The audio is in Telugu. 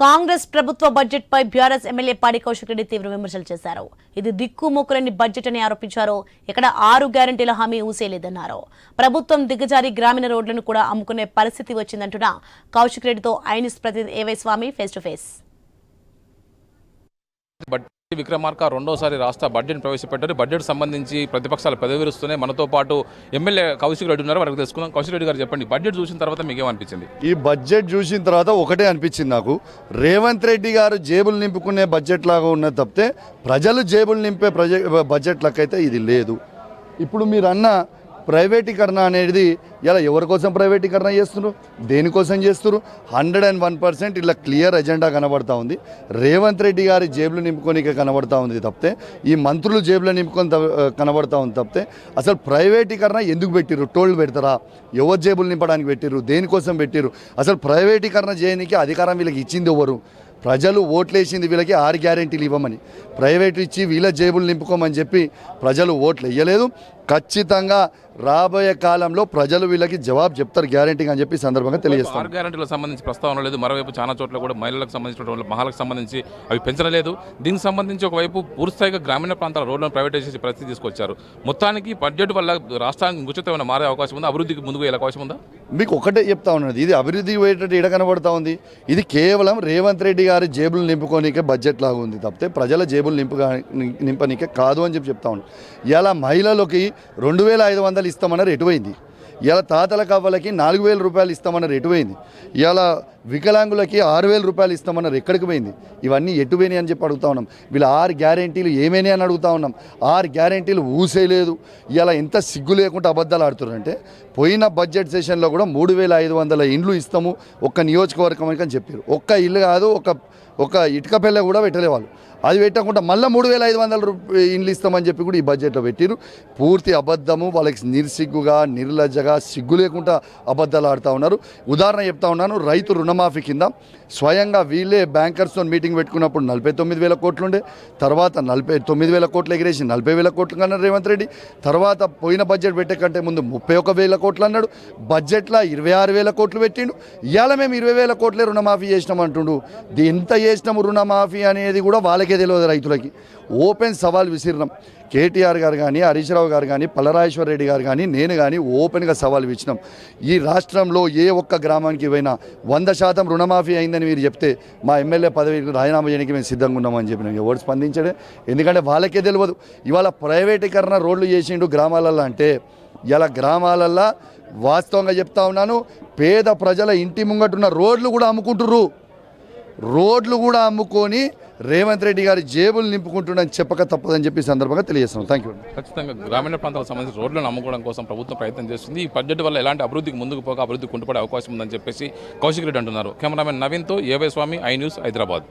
కాంగ్రెస్ ప్రభుత్వ బడ్జెట్ పై బీఆర్ఎస్ ఎమ్మెల్యే పాడి కౌశిక్ రెడ్డి తీవ్ర విమర్శలు చేశారు. ఇది దిక్కుమొక్కులేని బడ్జెట్ అని ఆరోపించారు. ఇక్కడ 6 గ్యారెంటీల హామీ ఊసేలేదన్నారు. ప్రభుత్వం దిగజారి గ్రామీణ రోడ్లను కూడా అమ్ముకునే పరిస్థితి వచ్చిందంటున్న కౌశిక్ రెడ్డితో ఐన్యూస్ ప్రతినిధి ఏవై స్వామి ఫేస్ టు ఫేస్. విక్రమార్క రెండోసారి రాష్ట్ర బడ్జెట్ ప్రవేశపెట్టారు. బడ్జెట్ సంబంధించి ప్రతిపక్షాలు పెదవిరుస్తున్నాయి. మనతో పాటు ఎమ్మెల్యే కౌశిక్ రెడ్డి ఉన్నారు, వారికి తెలుసుకుందాం. కౌశిక్ రెడ్డి గారు చెప్పండి, బడ్జెట్ చూసిన తర్వాత మీకు ఏమనిపించింది? ఈ బడ్జెట్ చూసిన తర్వాత ఒకటే అనిపించింది నాకు, రేవంత్ రెడ్డి గారు జేబులు నింపుకునే బడ్జెట్ లాగా ఉన్నది తప్పితే ప్రజలు జేబులు నింపే బడ్జెట్ లెక్కైతే ఇది లేదు. ఇప్పుడు మీరు అన్న ప్రైవేటీకరణ అనేది ఇలా ఎవరి కోసం ప్రైవేటీకరణ చేస్తున్నారు, దేనికోసం చేస్తున్నారు? 101% ఇలా క్లియర్ ఎజెండా కనబడతా ఉంది. రేవంత్ రెడ్డి గారి జేబులు నింపుకోనికే కనబడతా ఉంది తప్పితే ఈ మంత్రులు జేబులు నింపుకొని కనబడతా ఉంది తప్పితే అసలు ప్రైవేటీకరణ ఎందుకు పెట్టిర్రు? టోళ్ళు పెడతారా? ఎవరు జేబులు నింపడానికి పెట్టిర్రు? దేనికోసం పెట్టిర్రు? అసలు ప్రైవేటీకరణ చేయడానికి అధికారం వీళ్ళకి ఇచ్చింది ఎవరు? ప్రజలు ఓట్లేసింది వీళ్ళకి 6 గ్యారెంటీలు ఇవ్వమని, ప్రైవేట్ ఇచ్చి వీళ్ళ జేబులు నింపుకోమని చెప్పి ప్రజలు ఓట్లు వేయలేదు. ఖచ్చితంగా రాబోయే కాలంలో ప్రజలు వీళ్ళకి జవాబు చెప్తారు గ్యారెంటీగా అని చెప్పి సందర్భంగా తెలియజేస్తారు. 6 గ్యారెంటీలకు సంబంధించి ప్రస్తావన లేదు. మరోవైపు చాలా చోట్ల కూడా మహిళలకు సంబంధించిన మహిళలకు సంబంధించి అవి పెంచలేదు. దీనికి సంబంధించి ఒకవైపు పూర్తిస్థాయిగా గ్రామీణ ప్రాంతాల రోడ్లను ప్రైవేటైజ్ చేసే పరిస్థితి తీసుకొచ్చారు. మొత్తానికి బడ్జెట్ వల్ల రాష్ట్రానికి ఉచితమైన మారే అవకాశం ఉందా? అభివృద్ధికి ముందుకు వెళ్ళే అవకాశం ఉందా? మీకు ఒకటే చెప్తా ఉన్నది, ఇది అభివృద్ధి పోయేటట్టు ఎడ కనబడతా ఉంది. ఇది కేవలం రేవంత్ రెడ్డి గారి జేబులు నింపుకోనికే బడ్జెట్ లాగా ఉంది తప్పితే ప్రజల జేబులు నింపనికే కాదు అని చెప్పి చెప్తా ఉన్నాను. ఇలా మహిళలకి 2500 ఇస్తామన్నారు, ఎటువైంది? ఇలా తాతల కవ్వలకి 4000 రూపాయలు ఇస్తామన్నారు, ఎటువైంది? ఇలా వికలాంగులకి 6000 రూపాయలు ఇస్తామన్నారు, ఎక్కడికి పోయింది? ఇవన్నీ ఎటువైనాయి అని చెప్పి అడుగుతా ఉన్నాం. వీళ్ళ 6 గ్యారెంటీలు ఏమైనాయి అని అడుగుతా ఉన్నాం. 6 గ్యారెంటీలు ఊసేయలేదు. ఇలా ఎంత సిగ్గు లేకుండా అబద్ధాలు ఆడుతున్నారంటే, పోయిన బడ్జెట్ సెషన్లో కూడా 3500 ఇండ్లు ఇస్తాము ఒక్క నియోజకవర్గానికి అని చెప్పారు. ఒక్క ఇల్లు కాదు, ఒక ఇటుక పెళ్ళ కూడా పెట్టలే వాళ్ళు. అది పెట్టకుండా మళ్ళీ 3500 ఇండ్లు ఇస్తామని చెప్పి కూడా ఈ బడ్జెట్లో పెట్టిరు. పూర్తి అబద్ధము. వాళ్ళకి నిర్సిగ్గుగా నిర్లజ్జగా సిగ్గు లేకుండా అబద్ధాలు ఆడుతూ ఉన్నారు. ఉదాహరణ చెప్తా ఉన్నాను, రైతు రుణమాఫీ కింద స్వయంగా వీళ్ళే బ్యాంకర్స్తో మీటింగ్ పెట్టుకున్నప్పుడు 49,000 కోట్లు ఉండే, తర్వాత 49,000 కోట్లు ఎగిరేసి 40,000 కోట్లు అన్నాడు రేవంత్ రెడ్డి. తర్వాత పోయిన బడ్జెట్ పెట్టే కంటే ముందు 31,000 కోట్లు అన్నాడు. బడ్జెట్లో 26,000 కోట్లు పెట్టిండు. ఇవాళ మేము 20,000 కోట్లే రుణమాఫీ చేసినాం అంటుండు. ఎంత చేసినాము రుణమాఫీ అనేది కూడా వాళ్ళకే తెలియదు రైతులకి. ఓపెన్ సవాల్ విసిరినాం. కేటీఆర్ గారు కానీ, హరీష్ రావు గారు కానీ, పల్లరాజేశ్వర రెడ్డి గారు కానీ, నేను కానీ ఓపెన్గా సవాల్ ఇచ్చినాం. ఈ రాష్ట్రంలో ఏ ఒక్క గ్రామానికి పోయినా 100% రుణమాఫీ అయిందని మీరు చెప్తే మా ఎమ్మెల్యే పదవికి రాజీనామా చేయడానికి మేము సిద్ధంగా ఉన్నామని చెప్పినాం. ఎవరు స్పందించడే? ఎందుకంటే వాళ్ళకే తెలియదు. ఇవాళ ప్రైవేటీకరణ రోడ్లు చేసిండు గ్రామాలలో అంటే, ఇలా గ్రామాలల్లో వాస్తవంగా చెప్తా ఉన్నాను, పేద ప్రజల ఇంటి ముంగటున్న రోడ్లు కూడా అమ్ముకుంటుర్రు. రోడ్లు కూడా అమ్ముకొని రేవంత్ రెడ్డి గారి జేబులు నింపుకుంటున్నారని చెప్పక తప్పదని చెప్పి సందర్భంగా తెలియజేస్తున్నాం. Thank you. ఖచ్చితంగా గ్రామీణ ప్రాంతాలకు సంబంధించి రోడ్లను అమ్ముకోవడం కోసం ప్రభుత్వం ప్రయత్నం చేస్తుంది. ఈ బడ్జెట్ వల్ల ఎలాంటి అభివృద్ధికి ముందుకు పోక అభివృద్ధి కుంటుపడే అవకాశం ఉందని చెప్పేసి కౌశిక్ రెడ్డి అంటున్నారు. కెమెరామెన్ నవీన్తో AY Swamy, I news, Hyderabad.